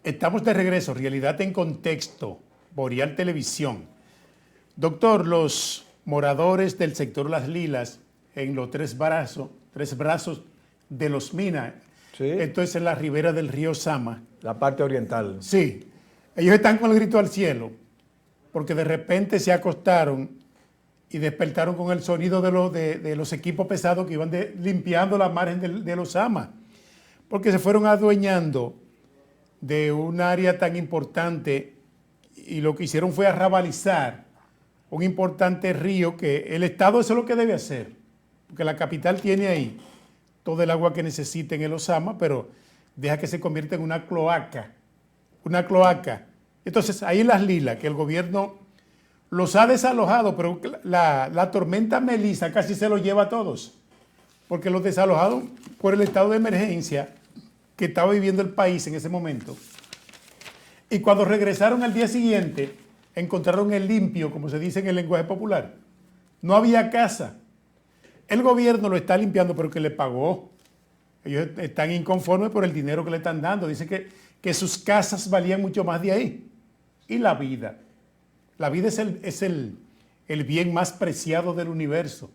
Estamos de regreso, Realidad en Contexto, Boreal Televisión. Doctor, los moradores del sector Las Lilas, en los tres brazos de Los Minas, Sí. esto es en la ribera del río Sama. La parte oriental. Sí, ellos están con el grito al cielo, porque de repente se acostaron y despertaron con el sonido de los equipos pesados que iban limpiando la margen de los Sama, porque se fueron adueñando de un área tan importante y lo que hicieron fue arrabalizar un importante río que el Estado eso es lo que debe hacer, porque la capital tiene ahí todo el agua que necesita en el Osama, pero deja que se convierta en una cloaca. Entonces, ahí en Las Lilas, que el gobierno los ha desalojado, pero la tormenta Melissa casi se los lleva a todos, porque los desalojaron por el estado de emergencia que estaba viviendo el país en ese momento. Y cuando regresaron al día siguiente, encontraron el limpio, como se dice en el lenguaje popular. No había casa. El gobierno lo está limpiando, pero que le pagó. Ellos están inconformes por el dinero que le están dando. Dicen que sus casas valían mucho más de ahí. Y la vida. La vida es el bien más preciado del universo.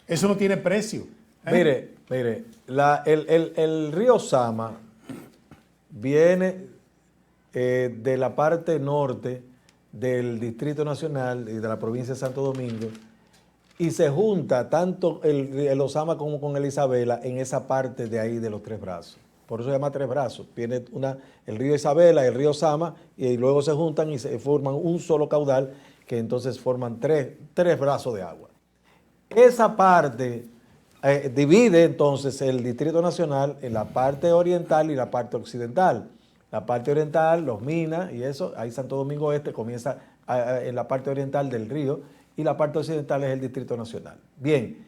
Eso no tiene precio. Mire, el río Sama viene de la parte norte del Distrito Nacional y de la provincia de Santo Domingo y se junta tanto el Osama como con el Isabela en esa parte de ahí de los Tres Brazos. Por eso se llama Tres Brazos. Viene el río Isabela, el río Sama y luego se juntan y se forman un solo caudal que entonces forman tres brazos de agua. Esa parte divide entonces el Distrito Nacional en la parte oriental y la parte occidental. La parte oriental, Los Minas y eso, ahí Santo Domingo Este comienza en la parte oriental del río y la parte occidental es el Distrito Nacional. Bien,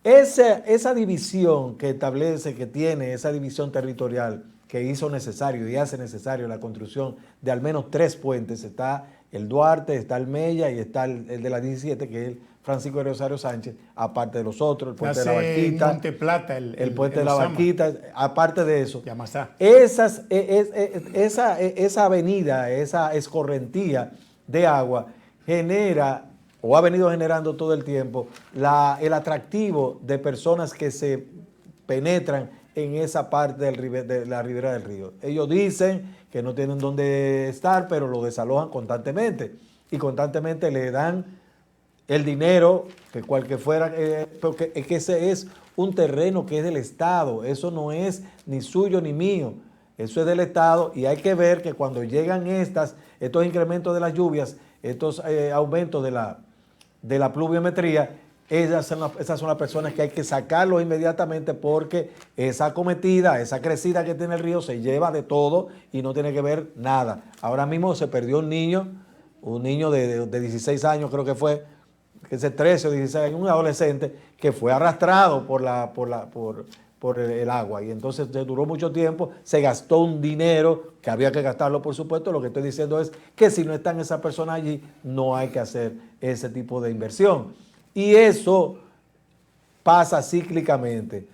esa división que establece, que tiene esa división territorial que hizo necesario y hace necesario la construcción de al menos 3 puentes, está el Duarte, está el Mella y está el de la 17, que es el Francisco de Rosario Sánchez, aparte de los otros, el puente de la Barquita, Monte Plata, el puente de la Barquita, aparte de eso, Yamasá. esa avenida, esa escorrentía de agua genera o ha venido generando todo el tiempo el atractivo de personas que se penetran en esa parte de la ribera del río. Ellos dicen que no tienen dónde estar, pero lo desalojan constantemente y constantemente le dan el dinero, que cual que fuera, porque es que ese es un terreno que es del Estado, eso no es ni suyo ni mío, eso es del Estado y hay que ver que cuando llegan estos incrementos de las lluvias, estos aumentos de la pluviometría, esas son las personas que hay que sacarlos inmediatamente porque esa acometida, esa crecida que tiene el río se lleva de todo y no tiene que ver nada. Ahora mismo se perdió un niño de 16 años creo que fue, que es 13 o 16 años, un adolescente que fue arrastrado por el agua y entonces duró mucho tiempo, se gastó un dinero que había que gastarlo por supuesto. Lo que estoy diciendo es que si no están esas personas allí no hay que hacer ese tipo de inversión y eso pasa cíclicamente,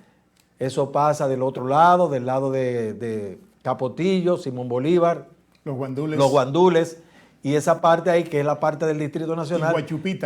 eso pasa del otro lado, del lado de Capotillo, Simón Bolívar, Los Guandules y esa parte ahí que es la parte del Distrito Nacional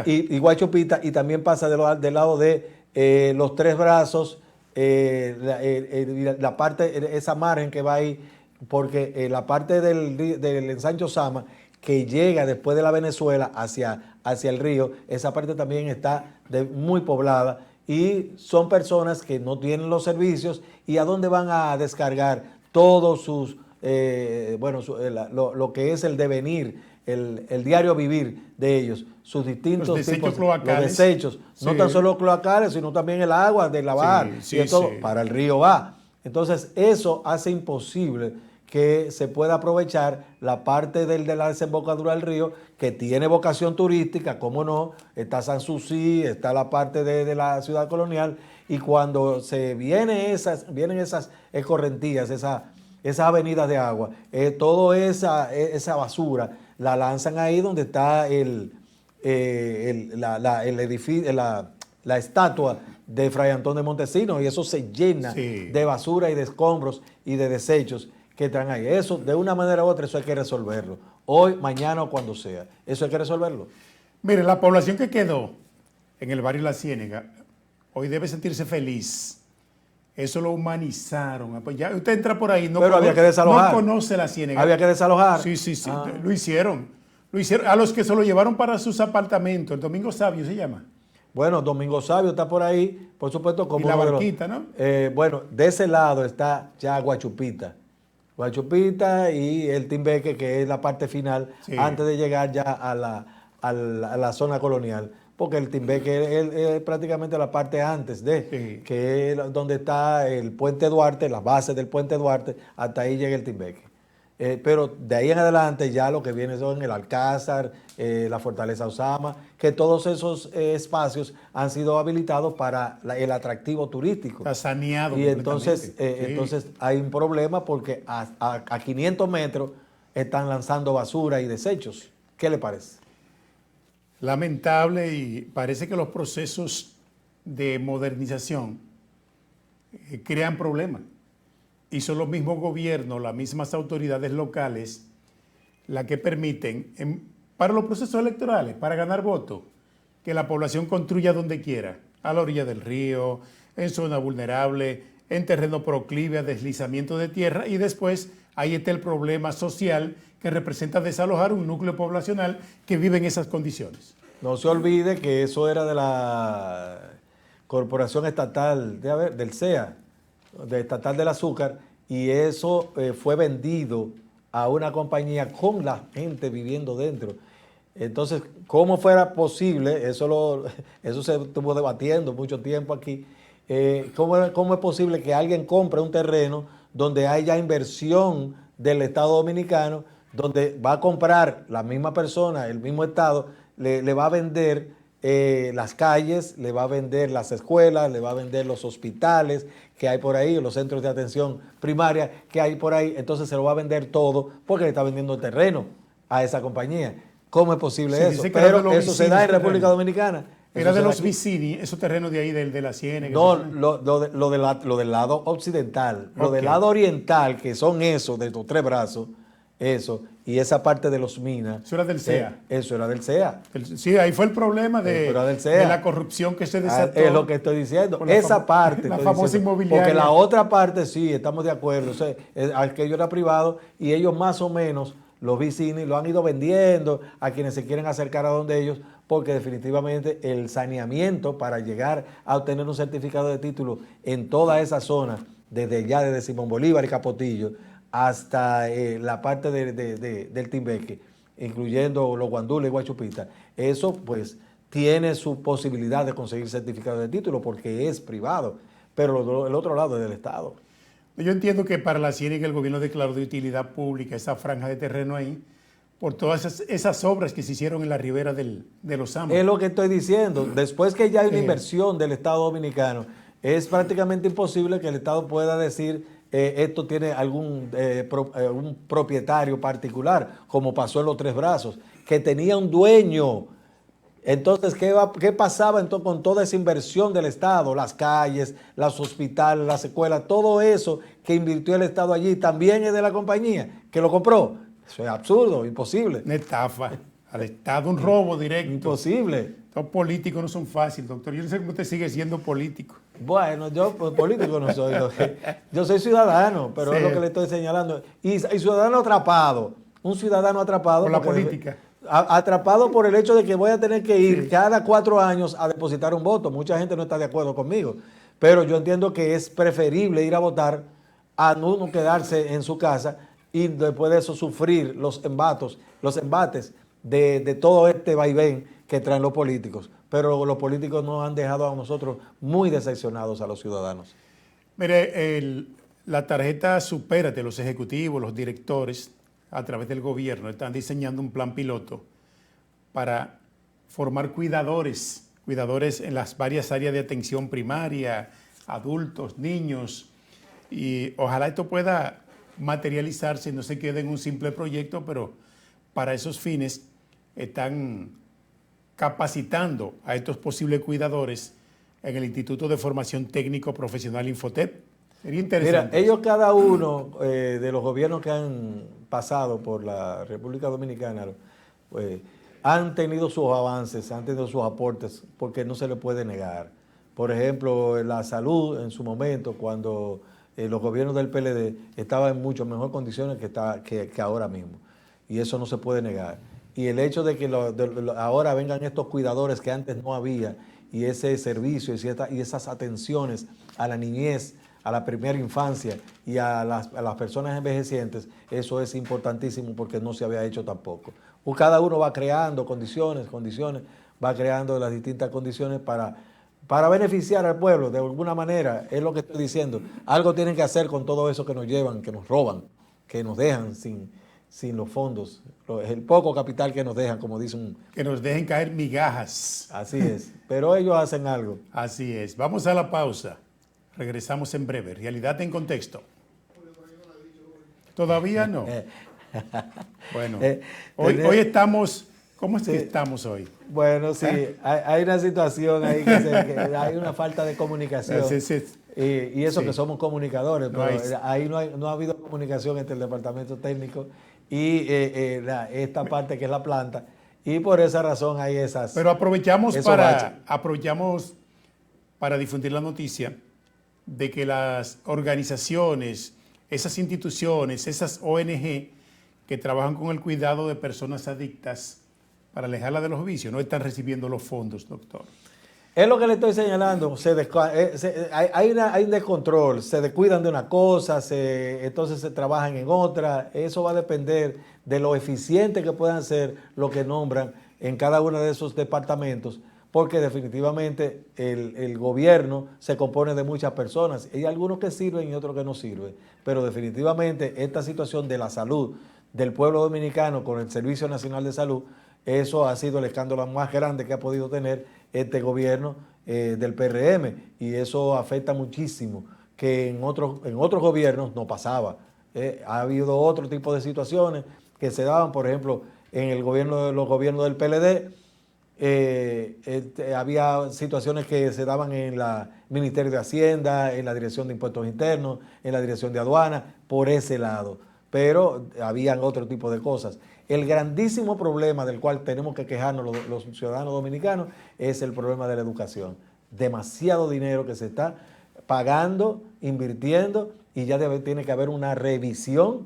y Guachupita y también pasa del lado de los Tres Brazos, la parte, esa margen que va ahí, porque la parte del ensancho Sama que llega después de la Venezuela hacia el río, esa parte también está muy poblada y son personas que no tienen los servicios y a dónde van a descargar todos sus, lo que es el devenir, el diario vivir de ellos, sus distintos los desechos tipos, cloacales. los desechos, sí. No tan solo clocales, sino también el agua de lavar y todo, para el río va. Entonces eso hace imposible que se pueda aprovechar la parte de la desembocadura del río que tiene vocación turística, como no, está Sanssouci, está la parte de la ciudad colonial y cuando vienen esas escorrentías, esas avenidas de agua, toda esa basura la lanzan ahí donde está el edificio, la estatua de Fray Antón de Montesinos y eso se llena de basura y de escombros y de desechos que están ahí. Eso, de una manera u otra, eso hay que resolverlo. Hoy, mañana o cuando sea. Eso hay que resolverlo. Mire, la población que quedó en el barrio La Ciénega hoy debe sentirse feliz. Eso lo humanizaron. Pues ya usted entra por ahí, Pero había que desalojar. No conoce La Ciénega. Había que desalojar. Sí, sí, sí. Lo hicieron. Lo hicieron. A los que se lo llevaron para sus apartamentos. El Domingo Sabio se llama. Bueno, Domingo Sabio está por ahí, por supuesto, como y la Barquita, ¿no? Bueno, de ese lado está ya Guachupita. Guachupita y el Timbeque, que es la parte final, Sí. antes de llegar ya a la zona colonial. Porque el Timbeque es prácticamente la parte antes de, Sí. que es donde está el Puente Duarte, la base del Puente Duarte, hasta ahí llega el Timbeque. Pero de ahí en adelante ya lo que viene son el Alcázar, la Fortaleza Osama, que todos esos espacios han sido habilitados para el atractivo turístico. Está saneado. Y entonces, completamente. Sí. entonces hay un problema porque a 500 metros están lanzando basura y desechos. ¿Qué le parece? Lamentable, y parece que los procesos de modernización crean problemas. Y son los mismos gobiernos, las mismas autoridades locales, las que permiten, para los procesos electorales, para ganar votos, que la población construya donde quiera, a la orilla del río, en zona vulnerable, en terreno proclive a deslizamiento de tierra, y después ahí está el problema social que representa desalojar un núcleo poblacional que vive en esas condiciones. No se olvide que eso era de la Corporación Estatal del CEA, de Estatal del Azúcar, y eso fue vendido a una compañía con la gente viviendo dentro. Entonces, ¿cómo fuera posible? Eso se estuvo debatiendo mucho tiempo aquí. ¿Cómo es posible que alguien compre un terreno donde haya inversión del Estado Dominicano, donde va a comprar la misma persona, el mismo Estado, le va a vender las calles, le va a vender las escuelas, le va a vender los hospitales que hay por ahí, los centros de atención primaria que hay por ahí? Entonces se lo va a vender todo porque le está vendiendo el terreno a esa compañía. ¿Cómo es posible eso? Pero eso se da en República Dominicana. Era de los Vicini, esos terrenos de ahí, de la Ciénaga. No, lo del lado occidental. Lo del lado oriental, que son esos de los tres brazos, eso, y esa parte de los minas. Eso era del CEA. Eso era del CEA. Sí, ahí fue el problema de la corrupción que se desató. Es lo que estoy diciendo. Esa parte. La famosa inmobiliaria. Porque la otra parte, sí, estamos de acuerdo. O sea, aquello era privado y ellos más o menos, los vecinos, lo han ido vendiendo a quienes se quieren acercar a donde ellos, porque definitivamente el saneamiento para llegar a obtener un certificado de título en toda esa zona, desde Simón Bolívar y Capotillo hasta la parte del Timbeque, incluyendo los Guandules y Guachupita, eso pues tiene su posibilidad de conseguir certificado de título porque es privado, pero el otro lado es del Estado. Yo entiendo que para la Ciénaga el gobierno declaró de utilidad pública esa franja de terreno ahí, por todas esas obras que se hicieron en la ribera de los Amos. Es lo que estoy diciendo. Después que ya hay una inversión del Estado Dominicano, es prácticamente imposible que el Estado pueda decir esto tiene algún propietario particular, como pasó en los Tres Brazos, que tenía un dueño. Entonces, ¿qué pasaba entonces con toda esa inversión del Estado? Las calles, los hospitales, las escuelas, todo eso que invirtió el Estado allí, también es de la compañía que lo compró. Eso es absurdo, imposible. Una estafa al Estado, un robo directo. Imposible. Los políticos no son fáciles, doctor. Yo no sé cómo usted sigue siendo político. Bueno, yo político no soy. Yo soy ciudadano, pero Sí. es lo que le estoy señalando. Y ciudadano atrapado. Un ciudadano atrapado. Por la porque política. Atrapado por el hecho de que voy a tener que ir cada 4 años a depositar un voto. Mucha gente no está de acuerdo conmigo. Pero yo entiendo que es preferible ir a votar a no quedarse en su casa y después de eso sufrir los embates de todo este vaivén que traen los políticos. Pero los políticos nos han dejado a nosotros muy decepcionados a los ciudadanos. Mire, la tarjeta Supérate, los ejecutivos, los directores, a través del gobierno, están diseñando un plan piloto para formar cuidadores en las varias áreas de atención primaria, adultos, niños, y ojalá esto pueda materializarse y no se quede en un simple proyecto, pero para esos fines están capacitando a estos posibles cuidadores en el Instituto de Formación Técnico Profesional Infotep, Sería Mira, interesante. ellos cada uno de los gobiernos que han pasado por la República Dominicana pues, han tenido sus avances, han tenido sus aportes, porque no se le puede negar. Por ejemplo, la salud en su momento, cuando los gobiernos del PLD estaban en mucho mejor condiciones que ahora mismo. Y eso no se puede negar. Y el hecho de que ahora vengan estos cuidadores que antes no había, y ese servicio y esas atenciones a la niñez, a la primera infancia y a las personas envejecientes, eso es importantísimo porque no se había hecho tampoco. Cada uno va creando condiciones, va creando las distintas condiciones para beneficiar al pueblo de alguna manera, es lo que estoy diciendo. Algo tienen que hacer con todo eso que nos llevan, que nos roban, que nos dejan sin los fondos, el poco capital que nos dejan, como dice un... Que nos dejen caer migajas. Así es, pero ellos hacen algo. Así es. Vamos a la pausa. Regresamos en breve. Realidad en contexto. Todavía no. Bueno, hoy estamos... ¿Cómo es que estamos hoy? Bueno, sí, hay una situación ahí que hay una falta de comunicación. Y eso que somos comunicadores, pero ahí no ha habido comunicación entre el departamento técnico y esta parte que es la planta. Y por esa razón hay esas... Pero aprovechamos para difundir la noticia de que las organizaciones, esas instituciones, esas ONG que trabajan con el cuidado de personas adictas para alejarlas de los vicios, no están recibiendo los fondos, doctor. Es lo que le estoy señalando, hay un descontrol, se descuidan de una cosa, entonces se trabajan en otra, eso va a depender de lo eficiente que puedan ser lo que nombran en cada uno de esos departamentos, porque definitivamente el gobierno se compone de muchas personas, hay algunos que sirven y otros que no sirven, pero definitivamente esta situación de la salud del pueblo dominicano con el Servicio Nacional de Salud, eso ha sido el escándalo más grande que ha podido tener este gobierno del PRM, y eso afecta muchísimo, que en otros gobiernos no pasaba. Ha habido otro tipo de situaciones que se daban, por ejemplo, en los gobiernos del PLD, había situaciones que se daban en el Ministerio de Hacienda, en la Dirección de Impuestos Internos, en la Dirección de Aduanas, por ese lado, pero habían otro tipo de cosas. El grandísimo problema del cual tenemos que quejarnos los ciudadanos dominicanos es el problema de la educación. Demasiado dinero que se está pagando, invirtiendo, y ya tiene que haber una revisión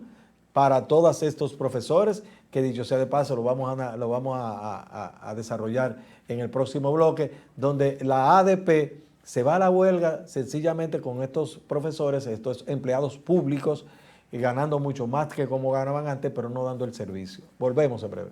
para todos estos profesores, que dicho sea de paso, lo vamos a desarrollar en el próximo bloque, donde la ADP se va a la huelga sencillamente con estos profesores, estos empleados públicos, y ganando mucho más que como ganaban antes, pero no dando el servicio. Volvemos en breve.